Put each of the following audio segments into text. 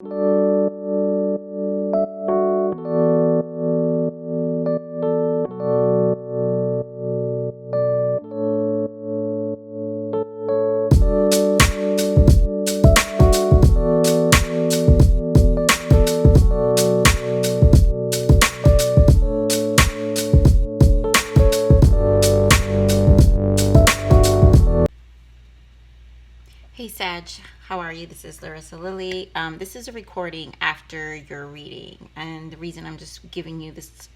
Hey Sag, how are you? This is Larisa Lili. This is a recording after your reading, and the reason I'm just giving you this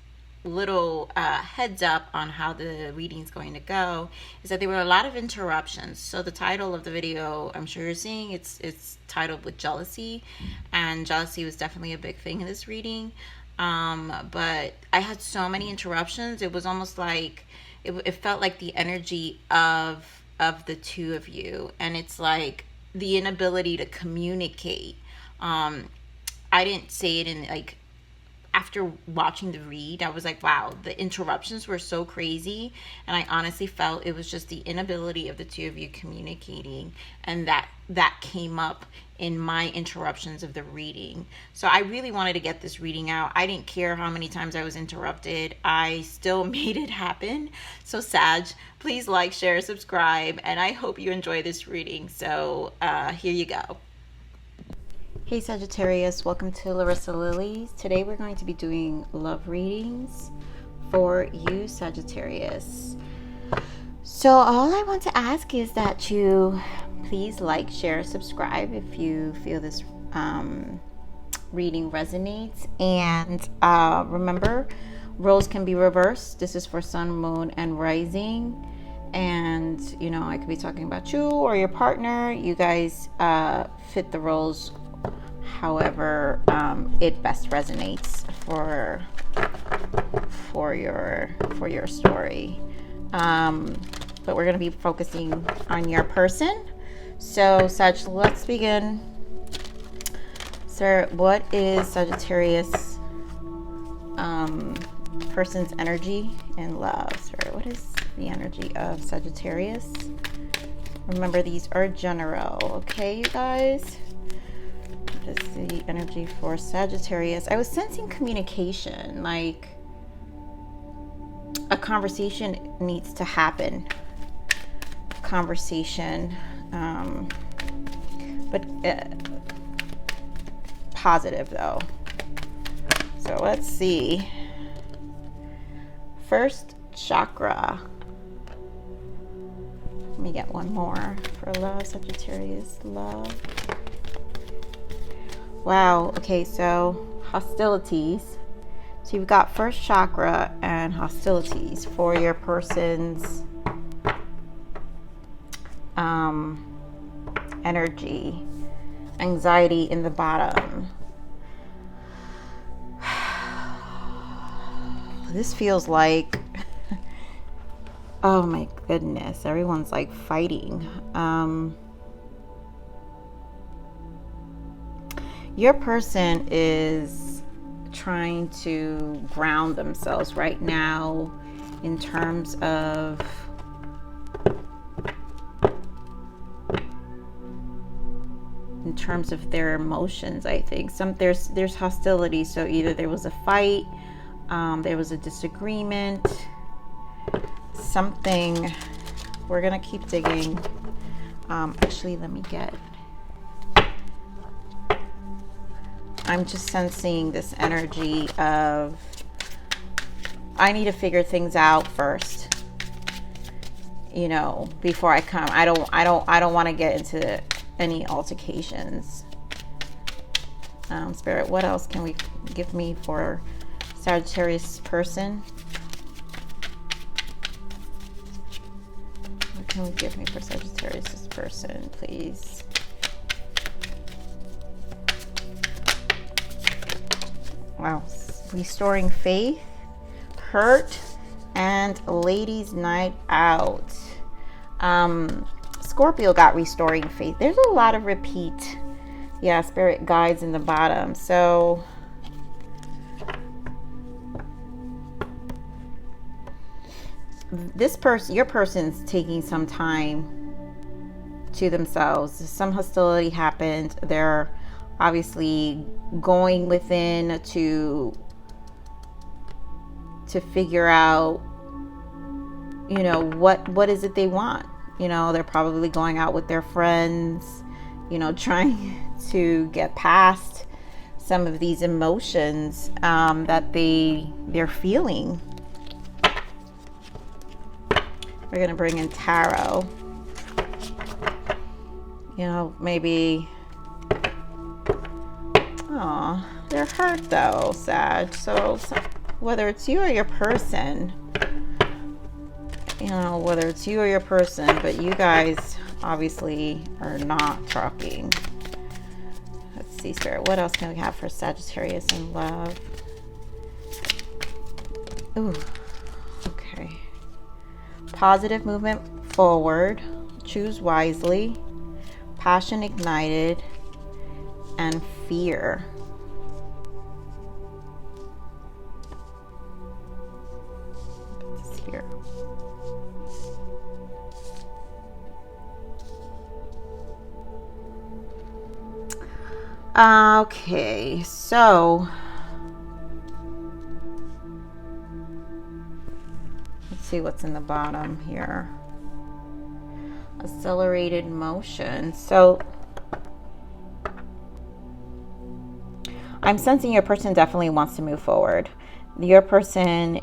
little heads up on how the reading is going to go is that there were a lot of interruptions. So the title of the video, I'm sure you're seeing, it's titled with jealousy, and jealousy was definitely a big thing in this reading. But I had so many interruptions. It was almost like it felt like the energy of the two of you, and it's like the inability to communicate. I didn't say it in like, after watching the read, I was like, wow, the interruptions were so crazy, and I honestly felt it was just the inability of the two of you communicating, and that came up in my interruptions of the reading. So I really wanted to get this reading out. I didn't care how many times I was interrupted. I still made it happen. So Sag, please like, share, subscribe, and I hope you enjoy this reading. So here you go. Hey Sagittarius, welcome to Larisa Lili. Today we're going to be doing love readings for you, Sagittarius. So all I want to ask is that you please like, share, subscribe if you feel this reading resonates. And remember, roles can be reversed. This is for sun, moon, and rising. And, you know, I could be talking about you or your partner. You guys fit the roles however it best resonates for your story. But we're going to be focusing on your person. So Sag, let's begin. Sir, what is Sagittarius person's energy in love? Sir, what is the energy of Sagittarius? Remember, these are general, okay, you guys? What is the energy for Sagittarius? I was sensing communication, like a conversation needs to happen. Conversation, but positive though. So let's see. First chakra. Let me get one more for love, Sagittarius, love. Wow, okay, so hostilities. So you've got first chakra and hostilities for your person's energy. Anxiety in the bottom. This feels like, oh my goodness, everyone's like fighting. Your person is trying to ground themselves right now in terms of their emotions. I think there's hostility. So either there was a fight, there was a disagreement, something. We're gonna keep digging. Actually, let me get. I'm just sensing this energy of I need to figure things out first, you know, before I come. I don't want to get into any altercations. Spirit, what else can we give me for Sagittarius person? What can we give me for Sagittarius person, please? Wow, restoring faith, hurt, and ladies' night out. Scorpio got restoring faith. There's a lot of repeat. Yeah, spirit guides in the bottom. So this person, your person's taking some time to themselves. Some hostility happened. They're obviously going within to figure out, you know, what is it they want. You know, they're probably going out with their friends, you know, trying to get past some of these emotions that they're feeling. We're gonna bring in tarot. You know, maybe, oh, they're hurt though, Sag. So whether it's you or your person, you know, whether it's you or your person, but you guys obviously are not talking. Let's see, Spirit, what else can we have for Sagittarius in love? Ooh, okay. Positive movement forward, choose wisely, passion ignited, and fear. Here. Okay, so let's see what's in the bottom here. Accelerated motion. So I'm sensing your person definitely wants to move forward. Your person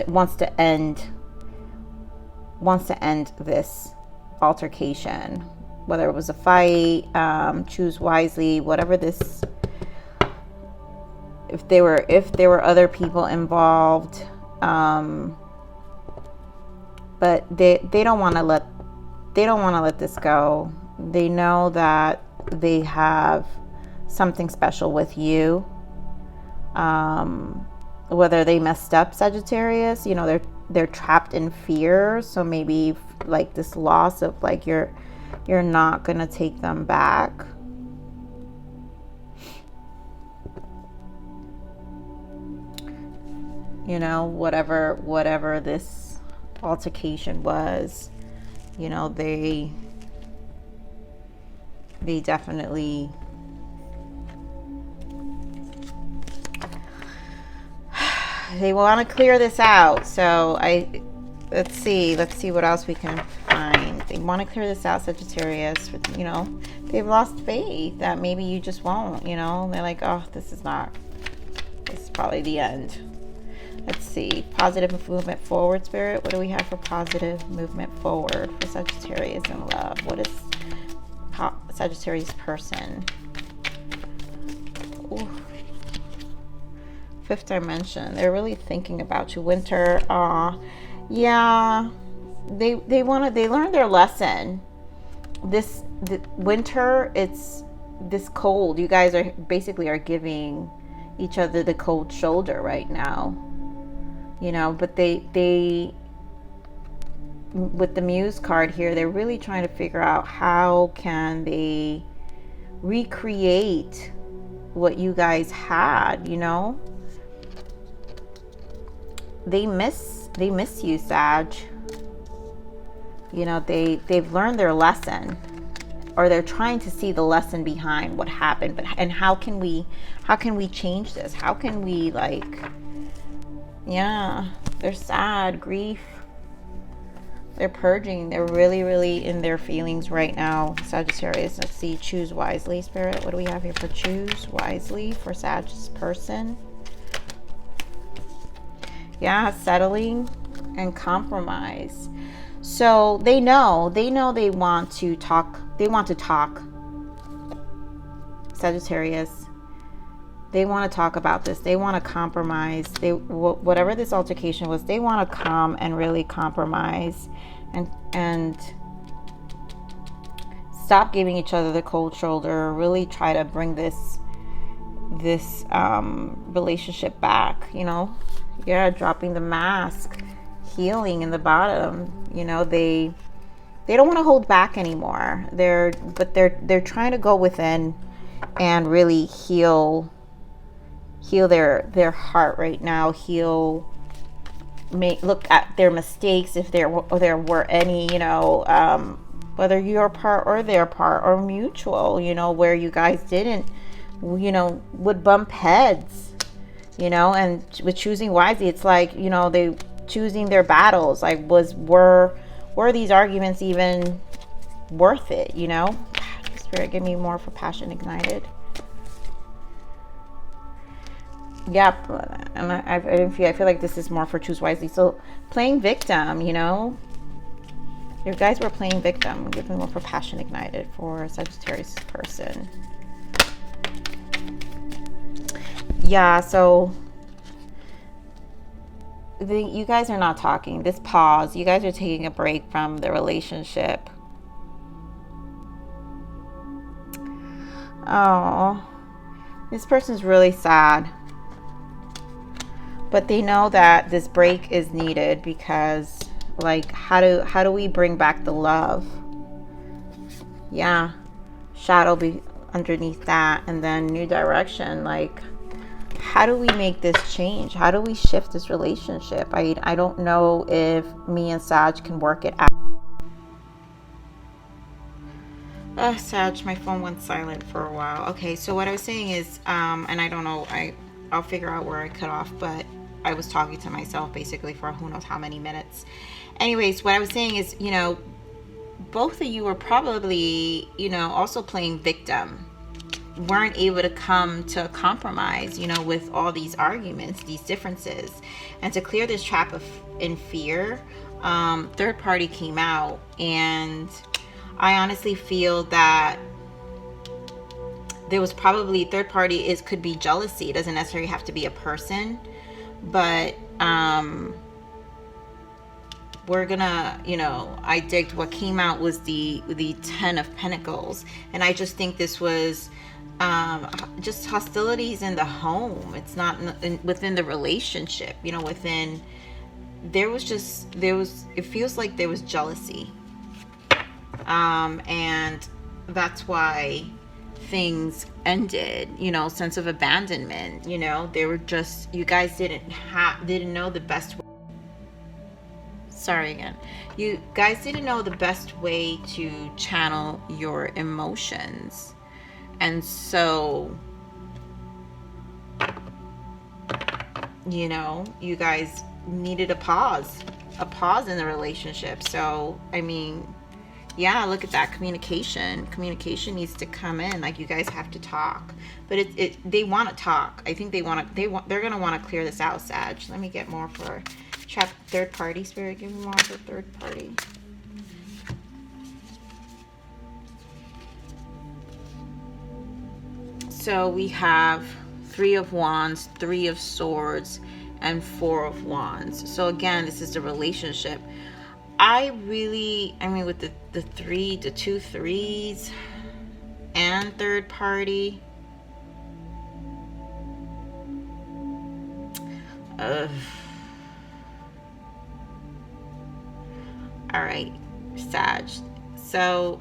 wants to end this altercation, whether it was a fight, choose wisely, whatever this, if there were other people involved, but they don't want to let this go. They know that they have something special with you. Whether they messed up, Sagittarius, you know, they're trapped in fear. So maybe like this loss of like you're not gonna take them back. You know, whatever this altercation was, you know, they definitely they want to clear this out. So let's see what else we can find. They want to clear this out, Sagittarius. You know, they've lost faith that maybe you just won't, you know. They're like, oh, this is probably the end. Let's see. Positive movement forward, Spirit. What do we have for positive movement forward for Sagittarius in love? What is Sagittarius person? Ooh. Fifth dimension. They're really thinking about you. Winter. Yeah. They learned their lesson. The winter, it's this cold. You guys are giving each other the cold shoulder right now. You know, but they with the Muse card here, they're really trying to figure out how can they recreate what you guys had, you know? They miss you, Sag. You know, they've learned their lesson, or they're trying to see the lesson behind what happened. And how can we change this? How can we, like, yeah, they're sad, grief. They're purging. They're really, really in their feelings right now, Sagittarius. Let's see, choose wisely, Spirit. What do we have here for choose wisely for Sag's person? Yeah, settling and compromise. So they know they want to talk. They want to talk, Sagittarius. They want to talk about this. They want to compromise. Whatever this altercation was, they want to come and really compromise and stop giving each other the cold shoulder. Really try to bring this relationship back, you know. Yeah, dropping the mask, healing in the bottom. You know, they don't want to hold back anymore. They're trying to go within and really heal their heart right now. Look at their mistakes, if there were any, you know, whether your part or their part or mutual, you know, where you guys didn't, you know, would bump heads, you know, and with choosing wisely, it's like, you know, they choosing their battles, like were these arguments even worth it, you know? Spirit, give me more for passion ignited. Yep, and I feel like this is more for choose wisely. So playing victim, you know, you guys were playing victim. Give me more for passion ignited for Sagittarius person. Yeah, so you guys are not talking. This pause, you guys are taking a break from the relationship. Oh, this person's really sad. But they know that this break is needed because, like, how do we bring back the love? Yeah, shadow be underneath that, and then new direction. Like, how do we make this change? How do we shift this relationship? I don't know if me and Sag can work it out. Sag, my phone went silent for a while. Okay, so what I was saying is, and I don't know, I'll figure out where I cut off, but I was talking to myself basically for who knows how many minutes. Anyways, what I was saying is, you know, both of you were probably, you know, also playing victim. Weren't able to come to a compromise, you know, with all these arguments, these differences. And to clear this trap of in fear, third party came out, and I honestly feel that there was probably third party could be jealousy. It doesn't necessarily have to be a person, but we're gonna, you know, I digged what came out was the 10 of Pentacles, and I just think this was just hostilities in the home. It's not within the relationship, you know, it feels like there was jealousy. And that's why things ended, you know, sense of abandonment, you know, they were just, you guys didn't know the best way. Sorry again. You guys didn't know the best way to channel your emotions. And so, you know, you guys needed a pause in the relationship. So, I mean, yeah, look at that. Communication needs to come in. Like, you guys have to talk, but they want to talk. I think they're going to want to clear this out, Sag. Let me get more for trap third party. Spirit, give me more for third party. So we have 3 of Wands, 3 of Swords, and 4 of Wands. So again, this is the relationship. I mean, with the 2 threes and third party. All right, Sag. So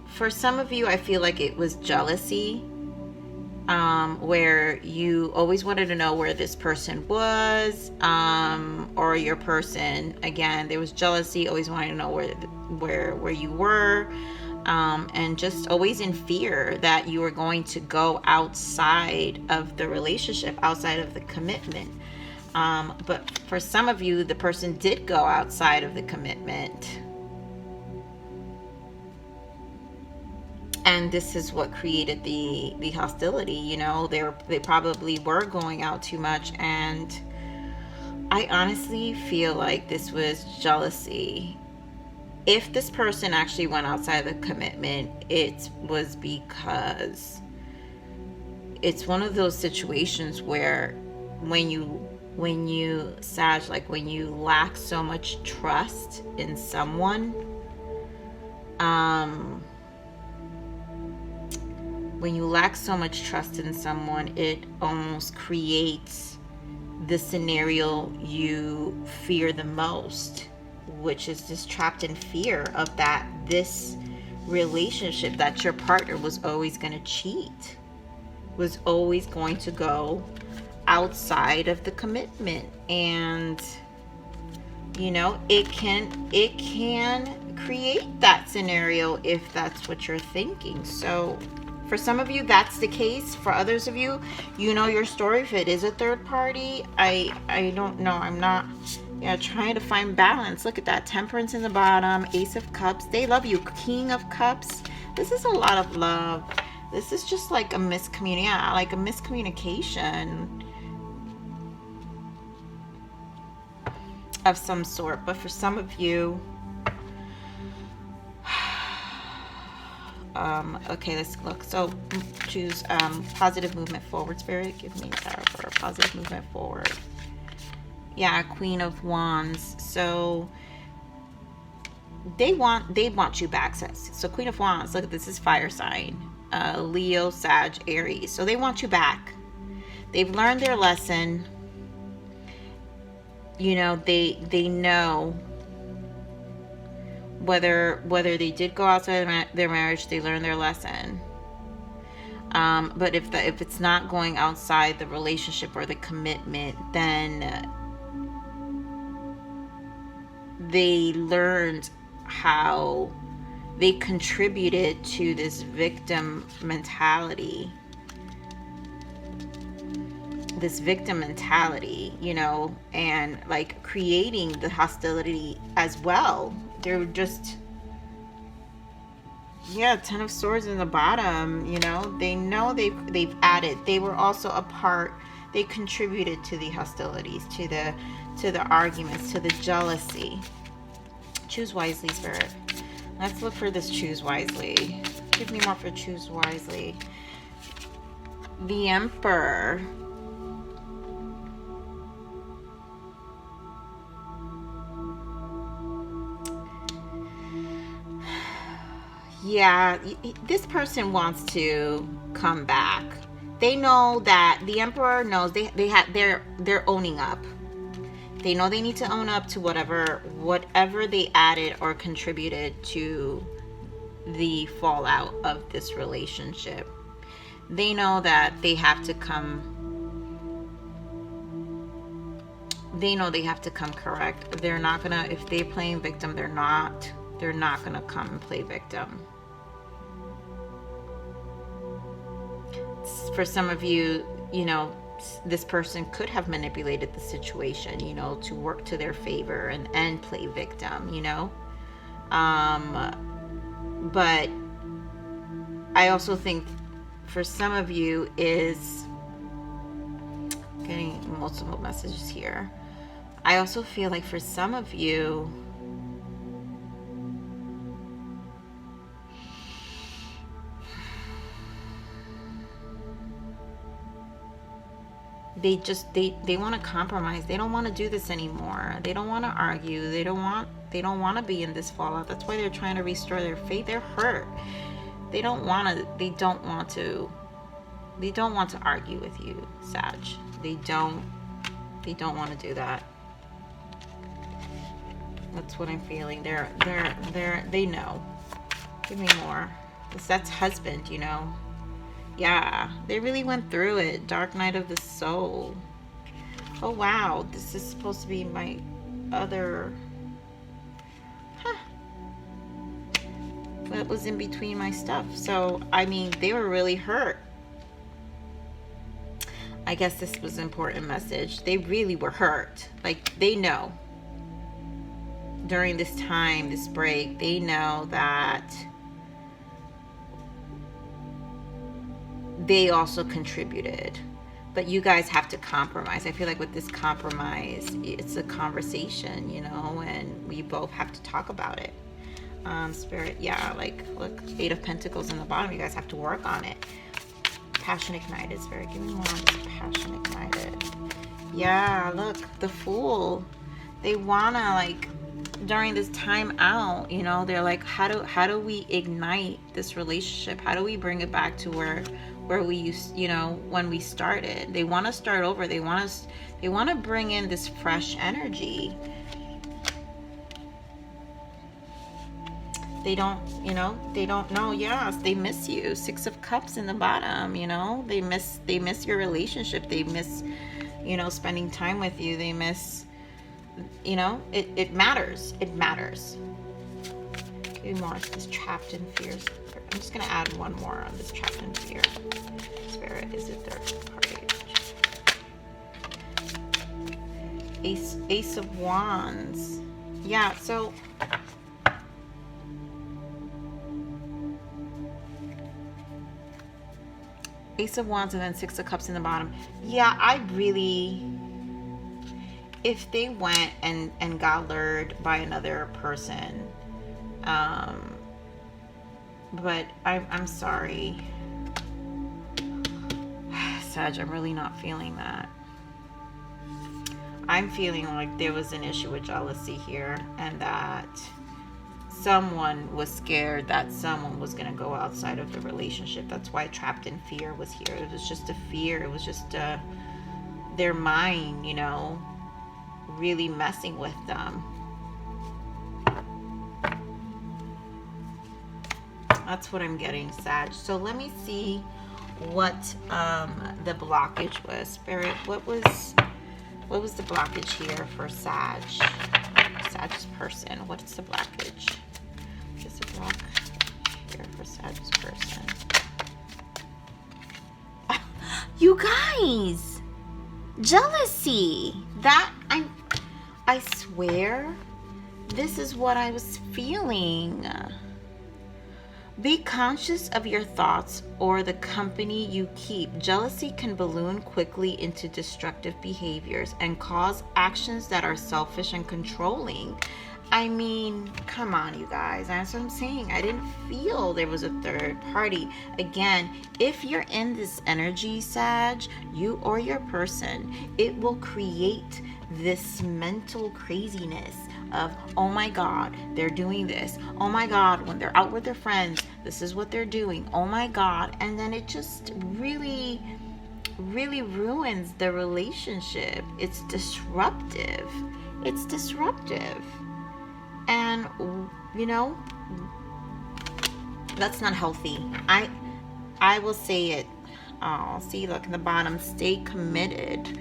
for some of you, I feel like it was jealousy, where you always wanted to know where this person was, or your person. Again, there was jealousy, always wanting to know where you were, and just always in fear that you were going to go outside of the relationship, outside of the commitment. But for some of you, the person did go outside of the commitment. And this is what created the hostility. You know, they probably were going out too much, and I honestly feel like this was jealousy. If this person actually went outside the commitment, it was because it's one of those situations where when you Sag, like when you lack so much trust in someone, when you lack so much trust in someone, it almost creates the scenario you fear the most, which is just trapped in fear of this relationship, that your partner was always going to cheat, was always going to go outside of the commitment. And You know, it can create that scenario if that's what you're thinking. So for some of you, that's the case. For others of you, you know your story. If it is a third party, I don't know. I'm not, yeah, trying to find balance. Look at that. Temperance in the bottom. Ace of Cups. They love you. King of Cups. This is a lot of love. This is just like a miscommunication of some sort. But for some of you, okay, let's look. So choose positive movement forward. Spirit, give me power for a positive movement forward. Yeah, Queen of Wands. So they want you back. So Queen of Wands, look at this, is fire sign. Leo, Sag, Aries. So they want you back. They've learned their lesson. You know, they know whether they did go outside their marriage, they learned their lesson. But if it's not going outside the relationship or the commitment, then they learned how they contributed to this victim mentality. You know, and like creating the hostility as well. They're just, yeah, Ten of Swords in the bottom. You know, they know they've added. They were also a part. They contributed to the hostilities, to the arguments, to the jealousy. Choose wisely, Spirit. Let's look for this choose wisely. Give me more for choose wisely. The Emperor. Yeah, this person wants to come back. They know that the Emperor knows they're owning up. They know they need to own up to whatever they added or contributed to the fallout of this relationship. They know that they have to come. They know they have to come correct. They're not gonna, if they're playing victim, they're not gonna come and play victim. For some of you, you know, this person could have manipulated the situation, you know, to work to their favor and play victim, you know. But I also think for some of you is getting multiple messages here. I also feel like for some of you, they want to compromise. They don't want to do this anymore. They don't want to argue. They don't want to be in this fallout. That's why they're trying to restore their faith. They're hurt. They don't want to argue with you, Sag. They don't want to do that. That's what I'm feeling. They know. Give me more. That's husband, you know. Yeah, they really went through it. Dark night of the soul. Oh wow, this is supposed to be my other. That was in between my stuff. So I mean, they were really hurt. I guess this was an important message. They really were hurt. Like, they know during this time, this break, they know that they also contributed, but you guys have to compromise. I feel like with this compromise, it's a conversation, you know, and we both have to talk about it. Spirit, yeah, like, look, Eight of Pentacles in the bottom. You guys have to work on it. Passion ignited, Spirit, give me more on this passion ignited. Yeah, look, the Fool. They wanna, like, during this time out, you know, they're like, how do we ignite this relationship? How do we bring it back to where we used, you know, when we started? They want to start over. They want to bring in this fresh energy. They don't know. Yes, they miss you. Six of Cups in the bottom, you know, they miss your relationship. They miss, you know, spending time with you. They miss you know, it matters. It matters. Okay, Mars is trapped in fear. I'm just going to add one more on this trapped in fear. Spirit, is it third party? Ace of Wands. Yeah, so Ace of Wands and then Six of Cups in the bottom. Yeah, I really, if they went and got lured by another person, but I'm sorry, Sag, I'm really not feeling that. I'm feeling like there was an issue with jealousy here, and that someone was scared that someone was going to go outside of the relationship. That's why trapped in fear was here. It was just a fear. It was just their mind, you know, really messing with them. That's what I'm getting, Sag. So let me see what the blockage was. Spirit, what was the blockage here for Sag's person? What's the blockage? What's the block here for Sag's person? You guys, jealousy. That I swear, this is what I was feeling. Be conscious of your thoughts or the company you keep. Jealousy can balloon quickly into destructive behaviors and cause actions that are selfish and controlling. I mean, come on, you guys. That's what I'm saying. I didn't feel there was a third party. Again, if you're in this energy, Sag, you or your person, it will create this mental craziness of, oh my God, they're doing this. Oh my God, when they're out with their friends, this is what they're doing. Oh my God. And then it just really, really ruins the relationship. It's disruptive. It's disruptive. And, you know, that's not healthy. I will say it. Oh, see, look in the bottom, stay committed.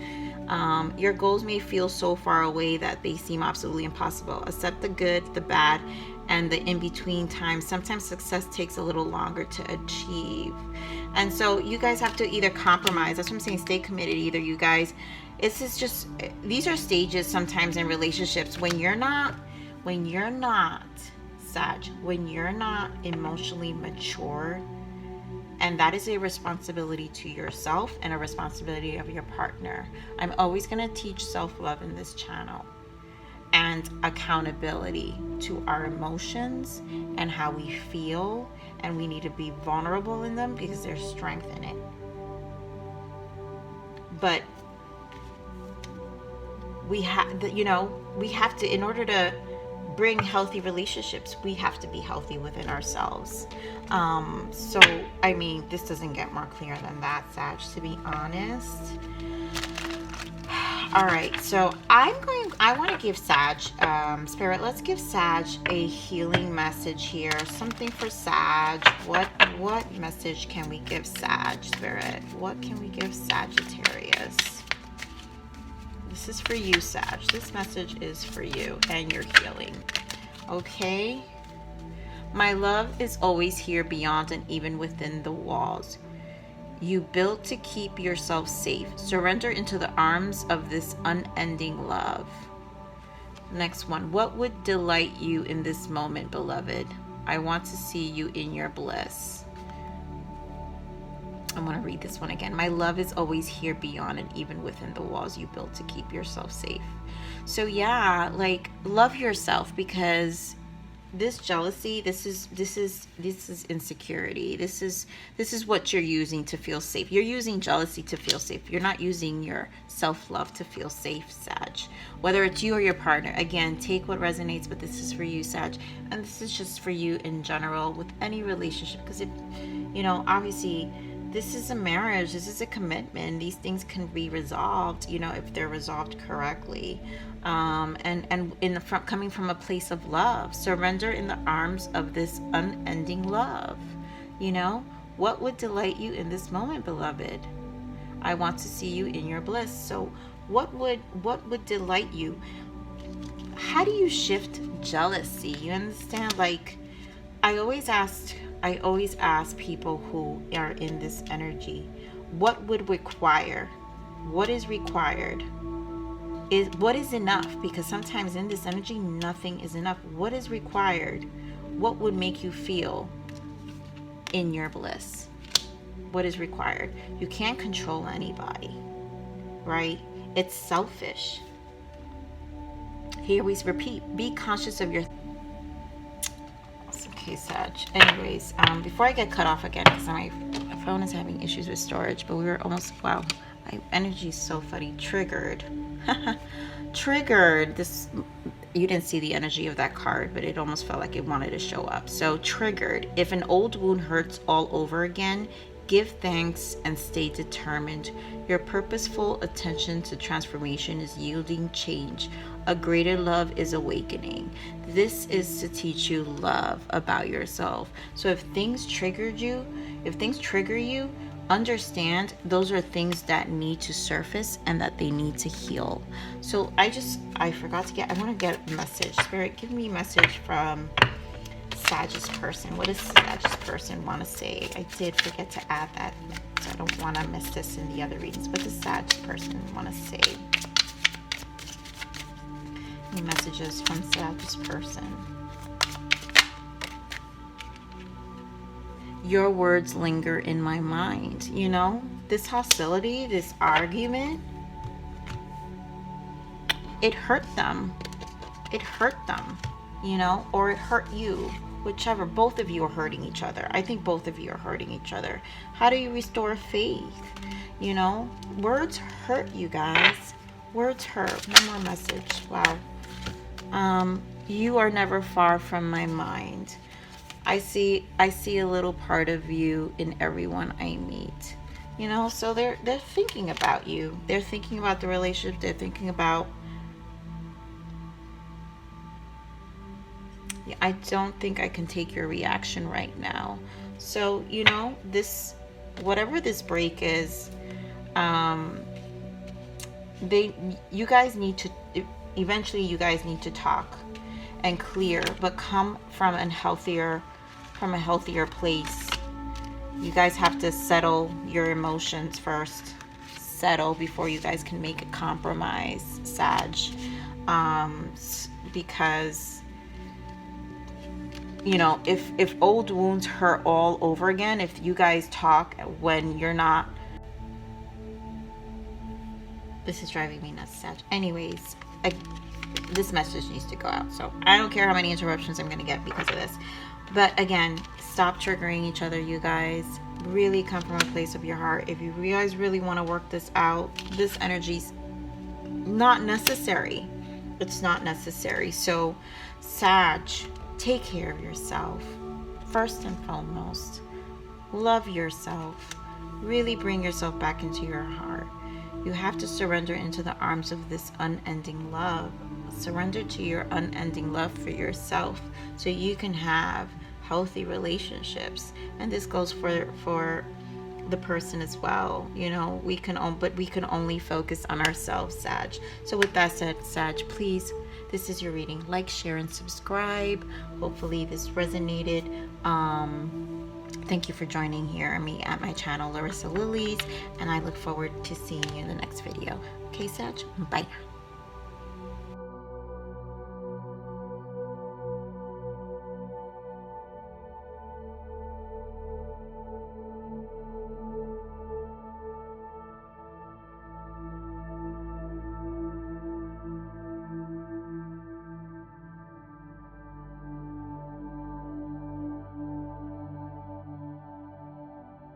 Your goals may feel so far away that they seem absolutely impossible. Accept the good, the bad, and the in-between time. Sometimes success takes a little longer to achieve. And so you guys have to either compromise. That's what I'm saying. Stay committed. Either you guys, this is just, these are stages sometimes in relationships when you're not, Sag, when you're not emotionally mature. And that is a responsibility to yourself and a responsibility of your partner. I'm always going to teach self-love in this channel and accountability to our emotions and how we feel. And we need to be vulnerable in them because there's strength in it. But we have, to, in order to bring healthy relationships, we have to be healthy within ourselves. So I mean, this doesn't get more clear than that, Sag, to be honest. All right, so I want to give Sag, Spirit, let's give Sag a healing message here. Something for Sag. What message can we give Sag, Spirit? What can we give Sagittarius? This is for you, Sag. This message is for you and your healing. Okay? My love is always here beyond and even within the walls. You built to keep yourself safe. Surrender into the arms of this unending love. Next one. What would delight you in this moment, beloved? I want to see you in your bliss. I'm going to read this one again. My love is always here beyond and even within the walls you built to keep yourself safe. So yeah, like, love yourself, because this jealousy, this is insecurity. This is what you're using to feel safe. You're using jealousy to feel safe. You're not using your self-love to feel safe, Sag. Whether it's you or your partner, again, take what resonates, but this is for you, Sag. And this is just for you in general with any relationship, because if, obviously, this is a marriage, this is a commitment. These things can be resolved, if they're resolved correctly. And coming from a place of love. Surrender in the arms of this unending love. What would delight you in this moment, beloved? I want to see you in your bliss. So what would delight you? how do you shift jealousy? You understand? Like, I always ask people who are in this energy, what would require? What is required? What is enough? Because sometimes in this energy, nothing is enough. What is required? What would make you feel in your bliss? What is required? You can't control anybody, right? It's selfish. Here we repeat, be conscious of your... Okay, Sag. Anyways, before I get cut off again, because my phone is having issues with storage, but we were almost... Wow, my energy is so funny. Triggered. Triggered. This... You didn't see the energy of that card, but it almost felt like it wanted to show up. So, triggered. If an old wound hurts all over again, give thanks and stay determined. Your purposeful attention to transformation is yielding change. A greater love is awakening. This is to teach you love about yourself. So if things trigger you, understand those are things that need to surface and that they need to heal. So I want to get a message. Spirit, give me a message from Sagittarius person. What does Sagittarius person want to say? I did forget to add that, so I don't want to miss this in the other readings. What does Sagittarius person want to say? Any messages from Sagittarius person? Your words linger in my mind. You know, this hostility, this argument, it hurt them. It hurt them, you know, or it hurt you. Whichever, both of you are hurting each other. I think both of you are hurting each other. How do you restore faith? You know, words hurt, you guys. Words hurt. One more message. Wow. You are never far from my mind. I see a little part of you in everyone I meet. You know, so they're thinking about you. They're thinking about the relationship. They're thinking about... I don't think I can take your reaction right now. So, you know, this, whatever this break is, you guys need to, eventually you guys need to talk and clear, but come from a healthier place. You guys have to settle your emotions first. Settle before you guys can make a compromise, Sag. Because, you know, if old wounds hurt all over again, if you guys talk when you're not... This is driving me nuts, Sag. Anyways, this message needs to go out. So I don't care how many interruptions I'm going to get because of this. But again, stop triggering each other, you guys. Really come from a place of your heart. If you guys really want to work this out, this energy's not necessary. It's not necessary. So, Sag, take care of yourself. First and foremost, love yourself. Really bring yourself back into your heart. You have to surrender into the arms of this unending love. Surrender to your unending love for yourself so you can have healthy relationships. And this goes for the person as well. You know, we can only focus on ourselves, Sag. So with that said, Sag, please, this is your reading. Like, share, and subscribe. Hopefully this resonated. Thank you for joining me at my channel, Larisa Lili, and I look forward to seeing you in the next video. Okay, Sag? Bye.